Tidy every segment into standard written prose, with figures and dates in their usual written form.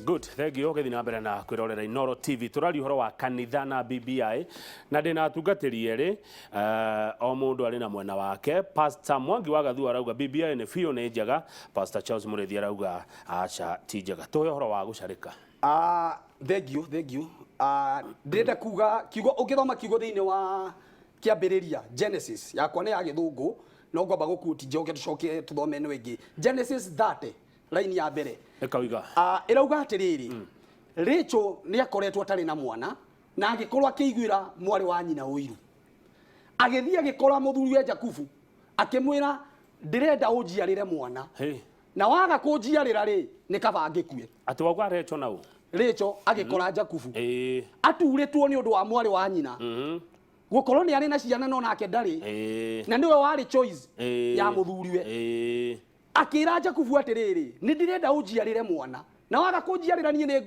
Good, thank you. Okay, thina mbere na kwirorera Inooro TV. Turari horo wa kanitha na BBI na ndina atungatiri eri o mundu ari na mwena wake. Pastor Mwangi wa Gathua arauga BBI ni fiyo ni njega. Pastor Charles Murethi arauga acha ti njega. Tuhe horo wa gucarika. Thank you. Ndenda kuga kiugo ukithoma kiugo thiini wa kiambiriria Genesis yakwa ni ya githungu no ngomba gukuti njoke tucoke tuthome no ingi Genesis 30 line ya mbere ekawiga irauga atiriri Rachel ni akoretwo atari na mwana na agikorwo akiguira mwari wa nyina uiru agithia agikora muthuri wa Jakubu akimwira ndirenda unjiarire mwana na waga kunjiarira ri ni kaba angikue ati wagwa Rachel nau Rachel agikora Jakubu aturitwo ni undu wa mwari wa nyina gukorwo ni ari na ciana no nake ndari na niwe wari choice ya muthuriwe akira Jakubu atiriri ni ndirenda unjiarire mwana na waga kunjiarira ni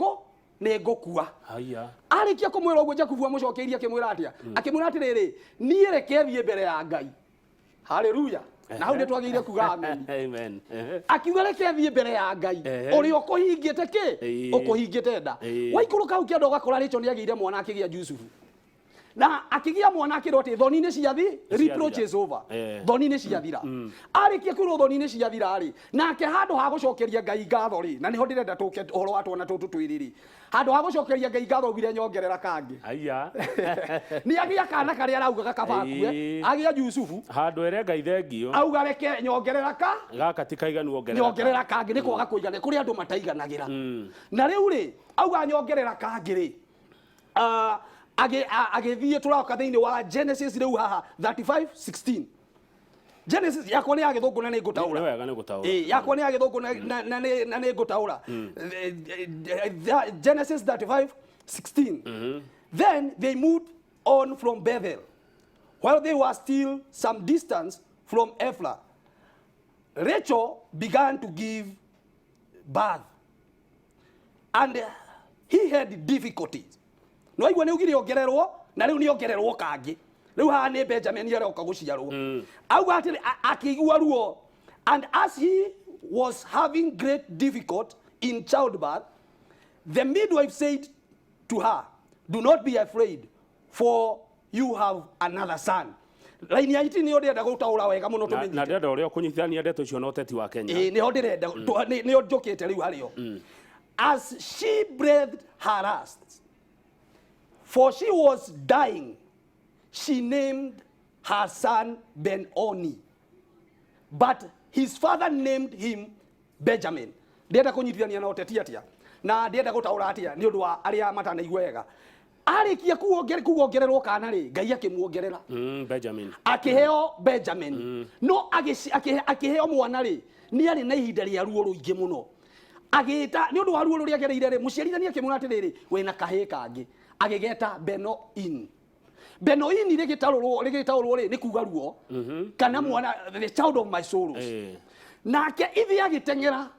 ngukua haya arikia kumwira uguo Jakubu amucokeirie akimwira atia akimwira atiriri nie reke thie mbere ya Ngai haleluya na hau ndetwageire kuga amen akiuga reke thie mbere ya Ngai uri ukuhingite ki ukuhingite nda waikuruka u kiendo gakora Rachel ni ageire mwana akigia Yusufu na akigia mwana akiroti thoni-ini ciathi reproaches over thoni-ini ciathira arikia kwiro thoni-ini ciathira ari nake handu ha gucokeria Ngai ngatho ri na niho ndirenda tuke horo watwana tutu twiriri handu ha gucokeria Ngai ngatho gire nyongerera kangi aya ni agia kana kari arauga gakabakue agia Yusufu handu ere Ngai thengio auga reke nyongerera ka gaka tikaiganu nyongerera kangi ni kwaga kuigana kuri andu mataiganagira na riu ri auga nyongerera kangi ri agithie turauka thiini wa Genesis riu haha 35:16 Genesis yakwa ni ya githungu na ni ngutaura wega ni ngutaura yakwa ni ya githungu na ni ngutaura Genesis 35:16 Then they moved on from Bethel while they were still some distance from Ephlah. Rachel began to give birth and he had difficulties. No igwa ni ugire ongererwo na riu ni ongererwo kangi riu ha ni Benjamin aroka guciarwo auga atiri akigua ruo and as he was having great difficulty in childbirth the midwife said to her, do not be afraid for you have another son. Laini ya iti ni ndenda gutaura wega muno tumenye na ndenda uria kunyithania ndeto icio no teti wa Kenya ni ndenda ni njokete riu hario as she breathed her last for she was dying, she named her son Ben-Oni, but his father named him Benjamin. Ndenda kunyithania na oteti atia na ndenda gutaura atia ni undu wa aria matanaigua wega arikia kuongererwo kana ri Ngai akimuongerera Benjamin akiheo Benjamin no akiheo mwana ri ni ari na ihinda ria ruo ruingi muno agita ni undu wa ruo ruria gereire ri muciarithania akimwira atiriri wena kahe kangi agigeta Beno-in rigitarurwo ri ni kuga ruo kana mwana the child of my sorrows nake ithi agitengera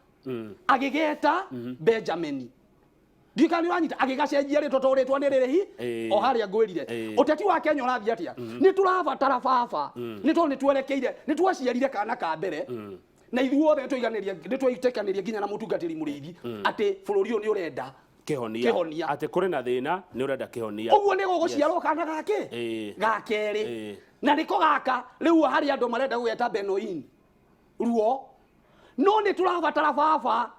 agigeta Benjamin Dikani wanyita agigacenjia ri totoretwa ni ririhi o haria ngwirire uteti wa Kenya urathi atia ni turabatara baba ni to ni twerekeire ni twaciarire kana ka mbere na ithuothe tuiganiriria ni twaitekaniria nginya na Mutungatiri Murithi ati bururi uyu ni urenda kihonia ati kuri na thina ni urenda kihonia uguo ni guguciarwo kana gakeri na niko gaka riu hari andu marenda gugeta Beno-in ruo no ni turabatara baba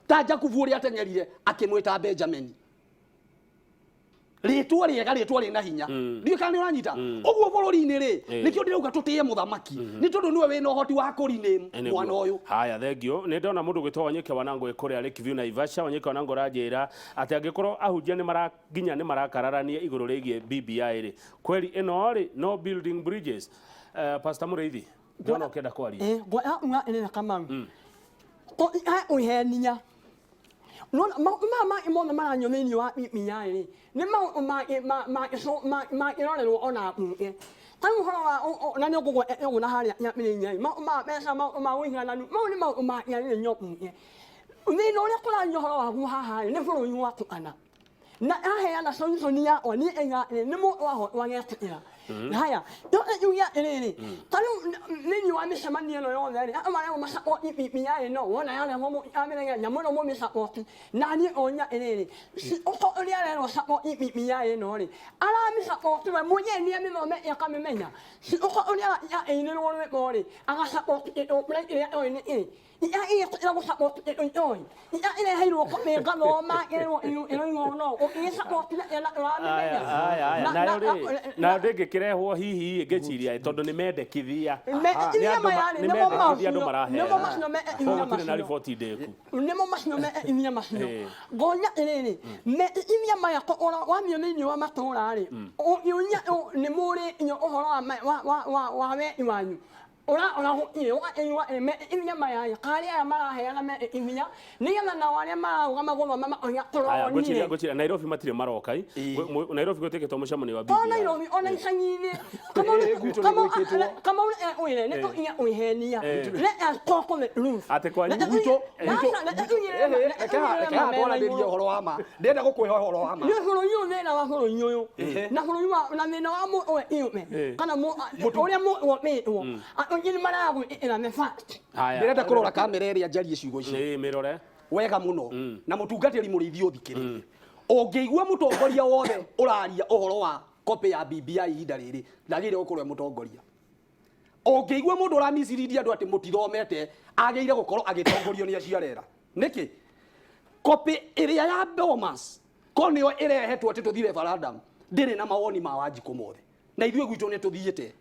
ta Jakubu uri atengerire akimwita Benjamin ritwa riega ritwa rina hinya ndikani uranyita uguo bururi-ini ri nikio ndirauga tutie muthamaki ni tondu niwe wina uhoti wa kuriname mwana uyu haya thengio ni ndona mundu gwitwa Wanyike Wanangu ikuria ri Kivu na Ivasha Wanyike Wanangu ranjira ati angikorwo ahunjia ni maraginya ni marakararania iguru rigie BBI ri kweli ino ri no building bridges Pastor Mureithi ndona ukenda kwaria ngwa ene kama ko uhenia no mama imona maranyomeni wa minyai ni ma irorerwo ona tanu horo na nyogo ego na haria ya minyai ma pesa ma wihana ni ma ya ni nyoku ni no ria kula nyohoro wa gu haha ni furo yu wa ana na ahe ana soni ya oni enga ni mo wa wa ngetira haya yo ya elele tano nini wa mishamani no yo ndani ama leo masako ipi ya no wona yana mo amena nyamono mo misako nani onya elele o oli ala no sako ipi ya no ri ala misako tu mo ye ni mi mo me ya kamemenya o oli ala ya ene no mo ri aga sako o play ya o ni ya ila ko sako o ya ila hayro ko me ga no ma eno no o sako ya la na ndege kirehwo hihi ngeciria tondu ni mendekithia ni andu marahe nemo masno me inya na report ndeku nemo masno me inya masno gonya elele me inya maya ko ora wa mi ni wa matora ri o inya ni muri inyo ohoro wa we iwanyu ora ho iyo wa me inya maya kali ya mara he na me inya ni na wa mara wa magolo mama onya toro ni gochira Nairobi matire marokai Nairobi goteke to mushamo ni wa bibi Nairobi ona nsanyine kama oile ne to inya ohenia le akoko me roof ate kwa guto ka bona nderie horo wa ma ndenda gukwiha horo wa ma ni horo yu ne na wa horo nyoyo na horo yu na me na wa mo o iyo me kana mo oria mo o me o ngini maragu ina me fact ndirenda kurora kamera ĩrĩa njarie ciugo ici mirore wega muno na mutungatĩri mũrĩithi ũthikĩrĩrie ũngĩigua mũtongoria wothe ũraria ũhoro wa copy ya BBI ihinda rĩrĩ ndagĩrĩire gũkorwo mũtongoria ũngĩigua mũndũ ũramiciririe andũ atĩ mũtithomete agĩrĩire gũkorwo agĩtongorio nĩ aciarera nĩkĩ copy ĩrĩa ya Bomas ko nĩyo ĩrehetwo atĩ tũthiĩ referendum ndĩrĩ na mawoni ma Wanjikũ mothe na ithuĩ gwitũ nĩ tũthiĩte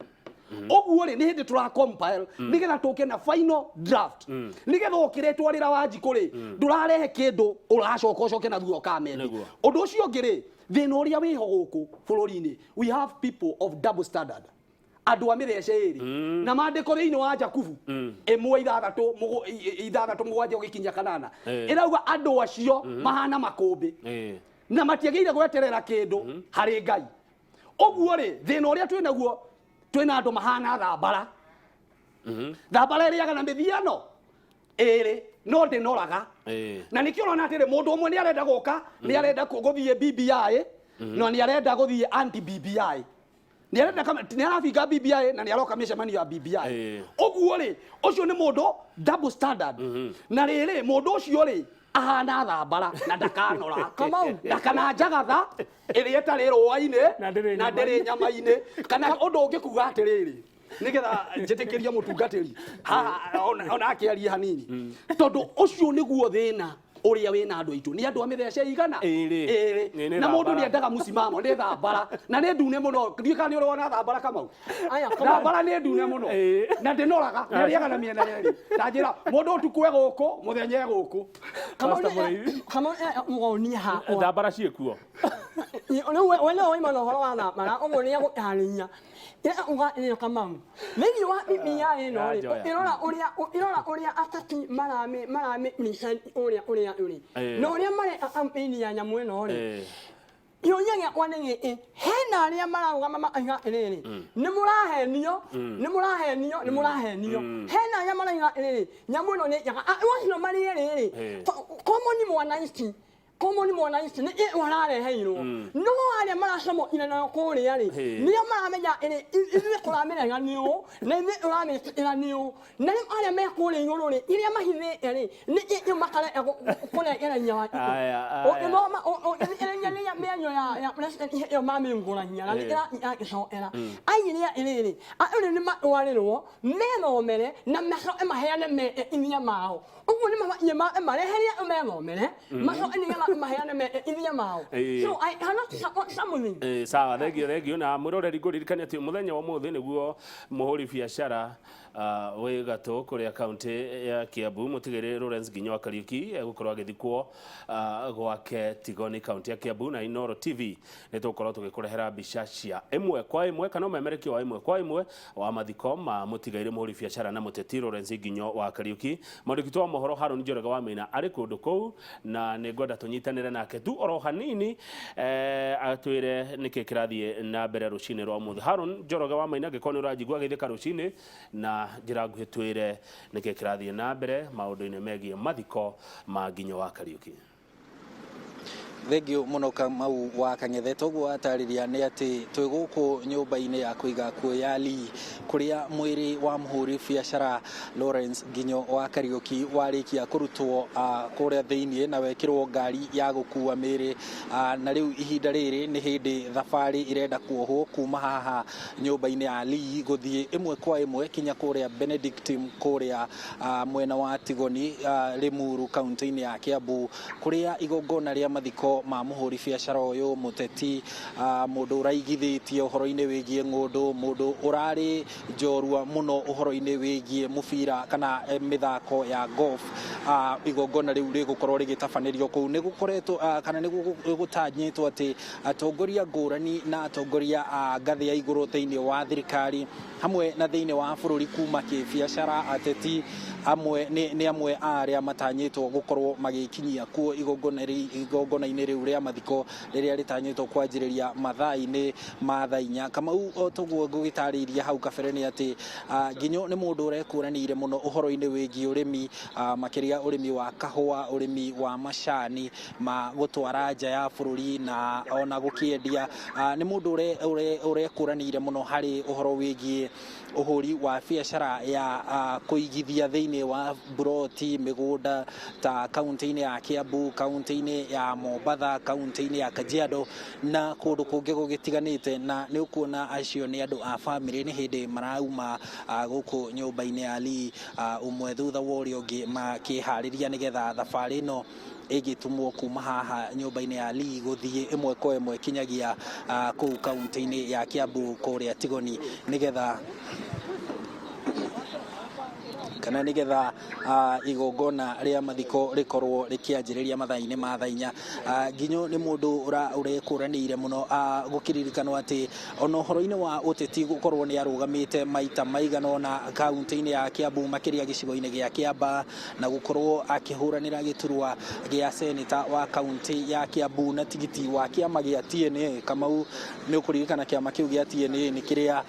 oguo ri ni hindi tura compile nigetha tuke na final draft nigetha ukiretwa rira Wanjikũ ri ndurarehe kindu uracoka ucoke na thuo kamene undu ucio ngiri thina uria wiho guku bururi-ini we have people of double standard andu a mithece iri na mandiko thiini wa Jakubu imwe ithathatu mugwanja ugikinya kanana irauga andu acio mahana makumbi na matiagĩrĩire gweterera kindu hari Ngai oguo ri thina uria twina guo twina andu mahana thambara thambara iriaga na mithiano iri no ndinoraga na nikio urona atiri mundu umwe ni arenda guka ni arenda guthie BBI no ni arenda guthie anti BBI ni arenda ni arafinga BBI na ni aroka micemanio ya BBI oguo ri ucio ni mundu double standard na riri mundu ucio ri ahana thambara na ndakanora ndakana njagatha ĩrĩa ĩtarĩ rũa-inĩ na ndĩrĩ nyama-inĩ kana ũndũ ũngĩkuga atĩrĩrĩ nigetha njĩtĩkĩrie mũtungatĩri ona akĩarie hanini tondũ ũcio nĩguo thĩna uria wina andu aitu ni andu a mithece igana na mundu ni endaga musimamo ni thambara na ni ndune muno ndika ni urona thambara kamau thambara ni ndune muno na ndinoraga ni riaga na miena yeri ndajira mundu utukwe guku muthenye guku kama ngoni ha thambara ciekuo wele oima no horo wa thambara omoni ya gutarinya uga ni kamau mimi wa mia ino irora uria atati marame present uria no uria mare campaign ya nyamu ino ri yo nyanya kwanenge hena aria marauga mama aiga iriri ni murahenio hena aria marauga iriri nyamu ino ni yaga wasino mari iriri common mwananchi ni warareheirwo no aria maracomo ina na kuria ri niyo maramenya iri ithuĩ kũramenya niũ na ithuĩ ũramenya niũ na aria me kuria igũrũ ri iria mahithĩte ri ni makare kũnegeranya o ĩrenya mĩario ya president ĩyo mamĩngũrania na ĩragĩcokera airia ĩrĩrĩ ũrĩ nĩ matwarĩrwo methomere na maheane inya mao ũguo nĩ mabatie mareherie methomere macoke nĩgetha maheane inya mao so I cannot support something sawa thengio na mwiroreri ngũririkania atĩ mũthenya wa ũmũthĩ nĩguo mũhũri biacara wĩ gatũ kũrĩa kaunti ya Kiambu mũtigĩrĩ Lawrence Nginyo Kariuki egũkorwo agĩthikwo gwake Tigoni kaunti ya Kiambu na Inooro TV nĩ tũgũkorwo tũgĩkũrehera mbica cia ĩmwe kwa ĩmwe kana ũmemerekia wa ĩmwe kwa ĩmwe wa mathiko ma mũtigairĩ mũhũri biacara na mũteti Lawrence Nginyo wa Kariuki mwandĩki wa mohoro Harũni Njoroge wa Miena arĩ kũndũ kũu na nĩ ngwenda tũnyitanĩre nake tu oro hanini atwĩre nĩkĩ kĩrathiĩ na mbere rũcinĩ rwa ũmũthĩ Harũni Njoroge wa Miena angĩkorwo nĩ ũranjigua geithĩka rũcinĩ na njĩra nguhĩ twĩre nĩkĩ kĩrathiĩ na mbere maũndũ-inĩ megiĩ mathiko ma Nginyo wa Kariuki. Thengio muno Kamau wa Kangethe toguo atariria ni ati twi guku nyumba-ini ya kuiga kuoya Lee kuria mwiri wa muhuri biacara Lawrence Nginyo wa Kariuki warikia kurutwo kuria thiini na wekirwo ngari ya gukua miri na riu ihinda riri ni hindi thafari irenda kuohwo kuma haha nyumba-ini ya Lee guthie imwe kwa imwe kinya kuria Benedict kuria mwena wa Tigoni Limuru kaunti-ini ya Kiambu kuria igongona ria mathiko ma muhuri biacara uyu muteti mundu uraigithitio uhoro-ini wigie ngundu mundu urari njorua muno uhoro-ini wigie mubira kana mithako ya golf igongona riu rigukorwo rigitabanĩrio kuu ni gukoretwo kana ni gutanyitwo ati atongoria ngũrani na atongoria ngathi ya iguru thiini wa thirikari hamwe na thiini wa bururi kuma kibiacara ateti amwe ni amwe aria matanyitwo gukorwo magikinyia kuo igongona-ini riu ria mathiko riria ritanyitwo kwanjiriria mathaa-ini ma thaa 4 Kamau otoguo ngugitariria hau kabere ni ati Nginyo ni mundu urekuranire muno uhoro-ini wigie urimi makiria urimi wa kahua urimi wa macani ma gutwara nja ya bururi na ona gukiendia ni mundu urekuranire muno hari uhoro wigie uhuri wa biacara ya kuigithia thiini wa buroti migunda ta kaunti-ini ya Kiambu kaunti-ini ya Mombatha kaunti-ini ya Kajiado na kundu kungi gugitiganite na ni ukuona acio ni andu a family ni hindi marauma guku nyumba-ini ya Lee umwe thutha wa uria ungi makihariria nigetha thafari no igitumwo kuma haha nyumba-ini ya Lee guthie imwe kwa imwe kinyagia kuu kaunti-ini ya Kiambu kuria Tigoni nigetha kana nigetha igongona ria mathiko rikorwo rikianjiriria mathaa-ini ma thaa 4 Nginyo ni mundu urekuranire muno gukiririkanwo ati ono horo-ini wa uteti gukorwo ni arugamite maita maigana na kaunti-ini ya Kiambu makiria gicigo-ini gia Kiamba na gukorwo akihuranira giturwa gia senator wa kaunti ya Kiambu na tigiti wa kiama gia TNA Kamau ni ukuririkana kiama kiu gia TNA ni kiria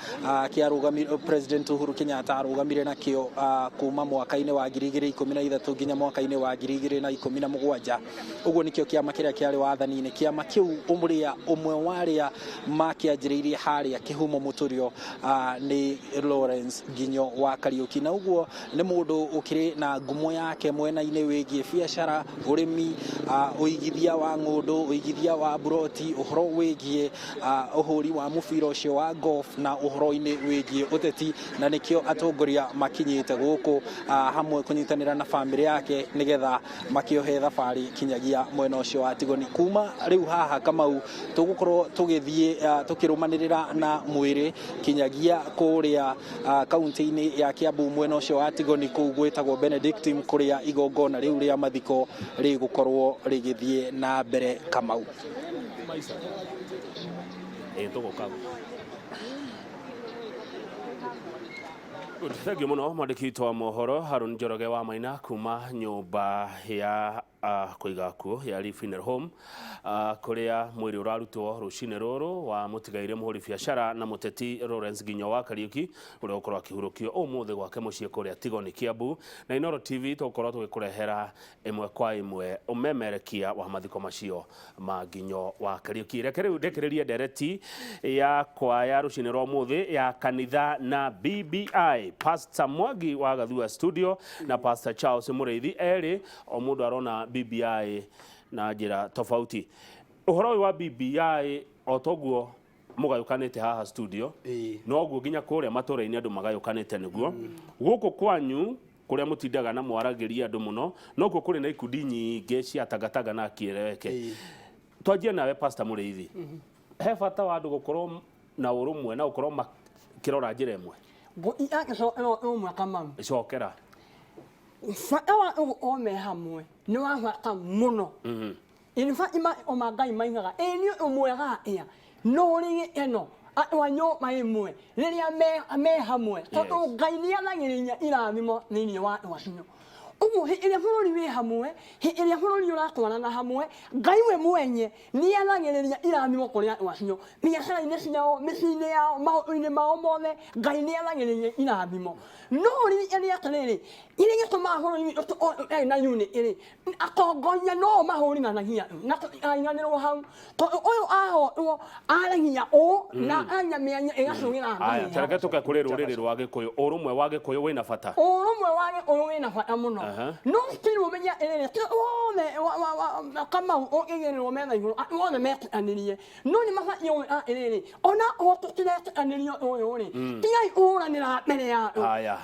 kiarugamire President Uhuru Kenyatta arugamire nakio kuma mwaka-ini wa 2013 nginya mwaka-ini wa 2017 uguo nikio kiama kiria kiari wathani-ini kiama kiu umwe waria makianjiriirie haria kihumo muturio ni Lawrence Nginyo wa Kariuki na uguo ni mundu ukiri na ngumo yake mwena-ini wigie biacara urimi uigithia wa ngundu uigithia wa buroti uhoro wigie uhuri wa mubira ucio wa golf na uhoro-ini wigie uteti na nikio atongoria makinyite guku hamwe kunyitanira na family yake nigetha makiohe thafari kinyagia mwena ucio wa Tigoni kuma riu haha Kamau tugukorwo tugithie tukirumanirira na mwiri kinyagia kuria kaunti-ini ya Kiambu mwena ucio wa Tigoni kuu gwitagwo Benedict kuria igongona riu ria mathiko rigukorwo rigithie na mbere Kamau Thengiũ mũno mwandĩki witũ wa mohoro Harun Njoroge wa Maina kuma nyũmba ya kuiga kuo ya Lee Funeral Home kuria mwiri urarutwo rucine ruru wa mutigaire muhuri biacara na muteti Lawrence Nginyo wa Kariuki uria ukorwo akihurukio umuthi gwake mucii kuria Tigoni Kiambu na Inooro TV tukorwo tugikurehera imwe kwa imwe umemerekia wa mathiko macio ma Nginyo wa Kariuki reke riu ndekiririe ndereti ya kwaya rucine rwa umuthi ya kanitha na BBI Pastor Mwangi wa Gathua studio na Pastor Charles Mureithi eri o mundu arona BBI na njira tofauti uhoro wa BBI otoguo mugayukanite haha studio no guo ginya kuria matura-ini andu magayukanite niguo guku kwanyu kuria mutindaga na mwaragiria andu muno no guo kuri na ikundi nyingi cia tagataga na kiereweke twanjie nawe Pastor Mureithi he bata wa andu gukorwo na urumwe na gukorwo makirora njira imwe go iake so umwe Kamau icokera fatawa ome hamwe ni wa fata muno in fact ima omagai maingaga eni omwega ya no ringe eno atwanyo maimwe riria me hamwe toto gainia na ngirinya irathimo nini wa wasino uguo ile bururi we hamwe ile bururi uratwarana hamwe ngai we mwenye ni arangiriria irathimo kuria wacio biacara-inĩ ciao mĩciĩ-inĩ yao maũndũ-inĩ mao mothe ngai nĩ arangiriria irathimo no rĩrĩ atĩrĩrĩ iria gĩtũmaga bũrũri witũ na unity atongoria no mahũrithanagia na tũtikanganĩrwo hau tondũ ũyũ ahotwo aragia ũũ na anya mĩanya ĩgacũgĩra aya tareke tuke kuri ruriri rwa Gĩkũyũ ũrũmwe wa Gĩkũyũ wĩna bata ũrũmwe wa Gĩkũyũ wĩna bata mũno no still menya ĩrĩ wothe Kamau ũkĩgĩrĩrwo metha igũrũ wothe metĩkanĩrie no nĩ mabatiĩ gwĩka ĩrĩrĩ ona o tũtiretĩkanĩrio ũyũ rĩ tigai ũranĩra mbere ya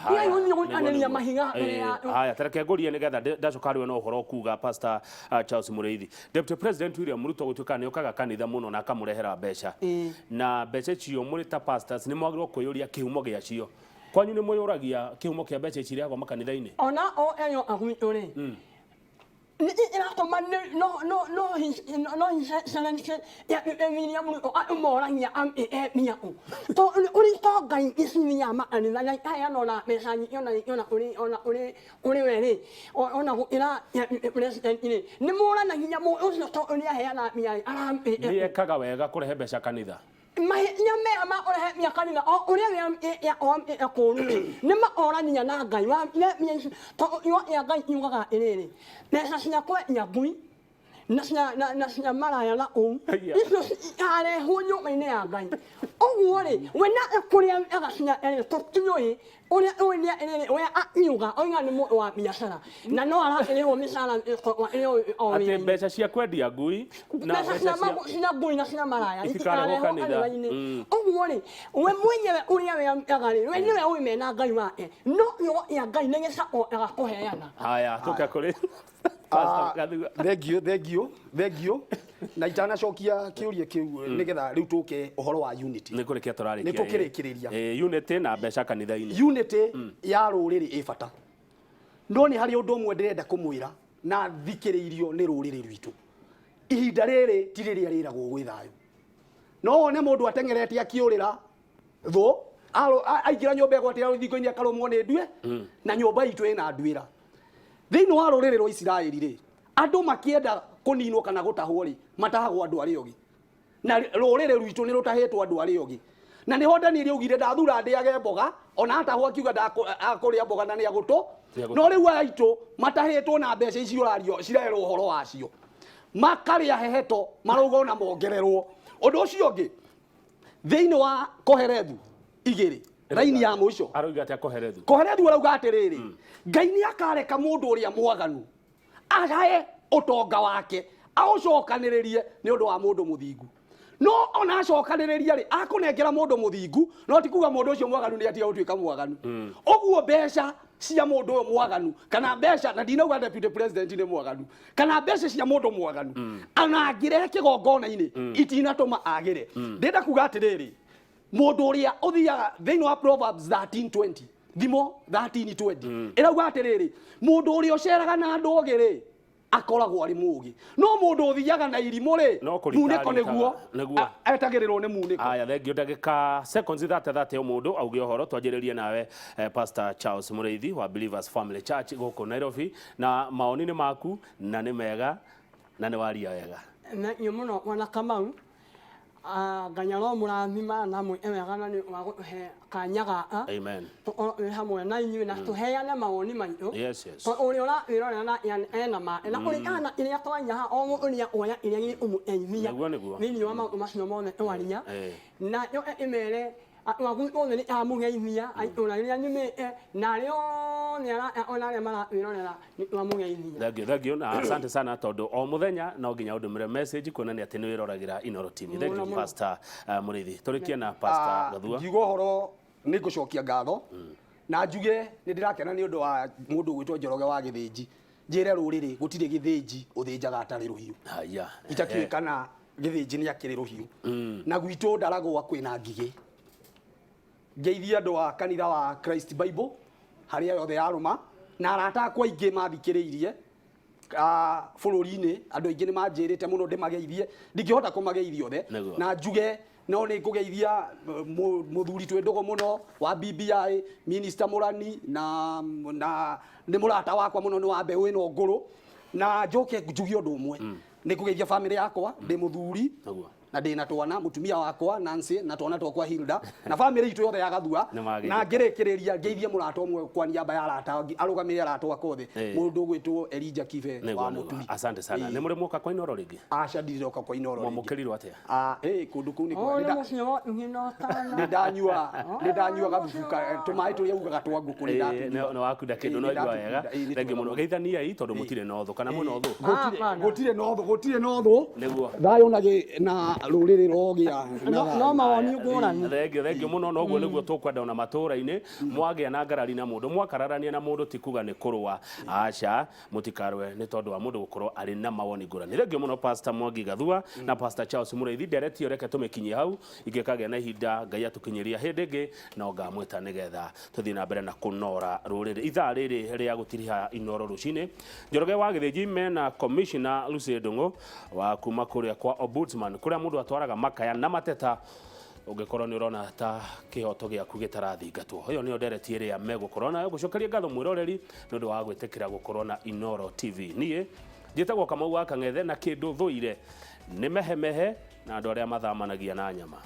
tigai gũthiĩ gũikanĩria mahiga mbere ya aya tareke ngũrie nĩgetha ndacoka rĩwe no ũhoro kuga Pastor Charles Mũrĩithi Deputy President William Ruto gũtuĩka nĩ okaga kanitha mũno na akamũrehera mbeca na mbeca icio mũrĩ ta pastors nĩ mwagĩrĩirwo kwĩyũria kĩhumo gĩacio kwanyu nĩ mwĩyũragia kĩhumo kĩa mbeca ici rĩagwo makanitha-inĩ ona o eyo agwitũ rĩ iratũma no excellency ya William Ruto amũragia mbia kũ ũrĩ ngai iciria makanitha na ikaheana na mbeca nyingĩ ona ũrĩ we rĩ ona gũkĩra president rĩ nĩ mũranagia mũndũ ũcio to ũrĩa aheana mbia nĩ ekaga wega kũrehe mbeca kanitha nyame ma ore ya kanitha o uria ya kũrũ nĩ maorania na ngai wa to ya ngai yugaga ĩrĩrĩ mbeca ciakwa ya ngui na maraya na ũũ icio arehwo nyũmba-inĩ ya ngai ũguo rĩ we na kũrĩa agacinya tũtiũĩ ũrĩa ũrĩa ĩrĩrĩ we akiuga oiga nĩ mũndũ wa biacara na no arakĩrĩhwo mĩcara atĩ mbeca cia kwendia ngui na mbeca cia ngui na cia maraya itikarehwo kanitha-inĩ ũguo rĩ we mwenyewe ũrĩa we agarĩ we nĩwe ũĩ mena ngai wake no yo ya ngai nĩ gĩcako agakũheana haya tũka kũrĩ thengio na itanacokia kĩũria kĩu nĩgetha rĩu tũke ũhoro wa unity nĩ kũrĩkia tũrarĩkia nĩ tũkĩrĩkĩrĩria unity na mbeca kanitha-inĩ unity ya rũrĩrĩ ĩ bata no nĩ harĩ ũndũ ũmwe ndĩrenda kũmwĩra na thikĩrĩirio nĩ rũrĩrĩ rwitũ ihinda rĩrĩ ti rĩrĩa rĩragwo gwĩ thayũ no wone mũndũ ateng'erete akĩũrĩra thũ aingĩra nyũmba ĩgwatĩra rũthingo-inĩ akarũmwo nĩ ndue na nyũmba itũ ĩna nduĩra thĩinĩ wa rũrĩrĩ rwa Isiraeli rĩ andũ makĩenda kũninwo kana gũtahwo rĩ matahagwo andũ arĩa ũngĩ na rũrĩrĩ rwitũ nĩ rũtahĩtwo andũ arĩa ũngĩ na nĩ Daniel augire ndathura ndĩage mboga ona atahwo akiuga ndakũrĩa mboga na nĩ agũtũ no rĩu aitũ matahĩtwo na mbeca icio ũrario cirerwo ũhoro wacio makarĩa heheto marauga na mongererwo ũndũ ũcio ũngĩ thĩinĩ wa Koherethu 2 raini ya mũico aroiga atĩa Koherethu arauga atĩrĩrĩ ngai nĩ akareka mũndũ ũrĩa mwaganu agae ũtonga wake aũcokanĩrĩrie nĩ ũndũ wa mũndũ mũthingu no ona acokanĩrĩria rĩ akũnengera mũndũ mũthingu no ti kuga mũndũ ũcio mwaganu nĩ atiga gũtuĩka mwaganu ũguo mbeca cia mũndũ ũyũ mwaganu kana mbeca na ndinauga Deputy President nĩ mwaganu kana mbeca cia mũndũ mwaganu ana angĩrehe kĩgongona-inĩ itinatũma agĩre ndĩrenda kuga atĩrĩrĩ mũndũ ũrĩa ũthiaga thĩinĩ wa Proverbs 13:20 thimo 13:20 ĩrauga atĩrĩrĩ mũndũ ũrĩa ũceraga na andũ ogĩ rĩ akoragwo arĩ mũũgĩ no mũndũ ũthiaga na irimũ rĩ munĩko nĩguo etagĩrĩrwo nĩ munĩko aya thengio ndagĩka seconds 30 mũndũ auge ũhoro twanjĩrĩrie nawe Pastor Charles Mũrĩithi wa Believers Family Church gũkũ Nairobi na maoni nĩ maku na nĩ mega na nĩ waria wega na mũno wana Kamau nganyaro mũrathima na mwĩ wega na nĩ wagũhe kanya gaka amen hamwe na inyuĩ na tũheane mawoni maitũ yes ũrĩa ũrawĩrorera na ena ma na kũringana na iria twanyaha o mũndũ ũrĩa iria ũmũteithia thĩinĩ wa maũndũ macio mothe twaria na yo ĩmere wagũtũthĩ nĩ amũgeithia aitũra rĩrĩa nyumĩte na rĩo ona arĩa marawĩrorera nĩ twamũgeithia thengio na asante sana tondũ o mũthenya no nginya ũndũmĩre message kuonania atĩ nĩ wĩroragĩra Inooro TV thengio Pastor Mũrĩithi tũrĩkie na Pastor Gathua ngiuga ũhoro nĩ ngũcokia ngatho na njuge nĩ ndĩrakena nĩ ũndũ wa mũndũ gwĩtwo Njoroge wa Gĩthĩnji njĩre rũrĩrĩ gũtirĩ gĩthĩnji ũthĩnjaga atarĩ rũhiũ itatuĩkana Gĩthĩnji nĩ akĩrĩ rũhiũ na gwitũ Ndaragwa kwĩna ngigĩ ngeithia andũ a kanitha wa Christ Bible harĩa yothe yarũma na arata akwa aingĩ mathikĩrĩirie bũrũri-inĩ andũ aingĩ nĩ manjĩrĩte mũno ndĩmageithie ndingĩhota kũmageithia othe na njuge no nä ngå geithia må thuri twä ndågo må no wa BBI Minister Murani na nä må rata wakwa må no nä wa mbeå ä no ngå rå na njoke njugie å ndå å mwe nä ngå geithia bamĩrĩ yakwa ndä må thuri na ndä na twana mutumia wakwa Nancy na twana twakwa Hilda na bamĩrĩ itũ yothe ya Gathua na ngĩrĩkĩrĩria ngeithie mũrata ũmwe kwa niaba ya arata arũgamĩrĩre arata wakwa othe mũndũ gwĩtwo Elijah Kibe wa Mũturi. Asante sana. Nĩ mũrĩ muoka kwa Inooro rĩngĩ? Aca ndiroka kwa Inooro rĩngĩ. Mwamũkĩrirwo atĩa? Kũndũ kũu nĩ ndanyua gabubuka tũmaĩ tũrĩa ugaga twa ngũkũ nĩ ndatunyua. Nĩ wakunda kĩndũ no igua wega. Thengiũ mũno. Geithaniai tondũ mũtirĩ na ũthũ kana mũna ũthũ. Gũtirĩ na ũthũ. Nĩguo. Thayũ na rũrĩrĩ rogĩa no mawoni ngũrani. Thengio mũno no guo nĩguo tũkwenda ona matũra-inĩ mwagĩa na ngarari na mũndũ mwakararania na mũndũ ti kuga nĩ kũrũa aca mũtikarwe nĩ tondũ wa mũndũ gũkorwo arĩ na mawoni ngũrani. Thengio mũno Pastor Mwangi Gathua na Pastor Charles Mũrĩithi nderetio reke tũmĩkinyie hau ingĩkagĩa na ihinda Ngai atũkinyĩria hĩndĩ ĩngĩ no ngamwĩta nĩgetha tũthiĩ na mbere na kũnora rũrĩrĩ. Ithaa rĩrĩ rĩa gũtiriha Inooro rũcinĩ Njoroge wa Gĩthĩnji mena Commissioner Lucy Ndung'u wa kuma kũrĩa kwa Ombudsman kũrĩa mũndũ atwaraga makaya na mateta ũngĩkorwo nĩ ũrona ta kĩhoto gĩaku gĩtarathingatwo. Ũyũ nĩyo ndereti ĩrĩa megũkorwo nayo gũcokeria ngatho mwĩroreri nĩ ũndũ wa gwĩtĩkĩra gũkorwo na Inooro TV. Niĩ njĩtagwo Kamau wa Kang'ethe na kĩndũ thũire nĩ mehemehe na andũ arĩa mathamanagia na nyama.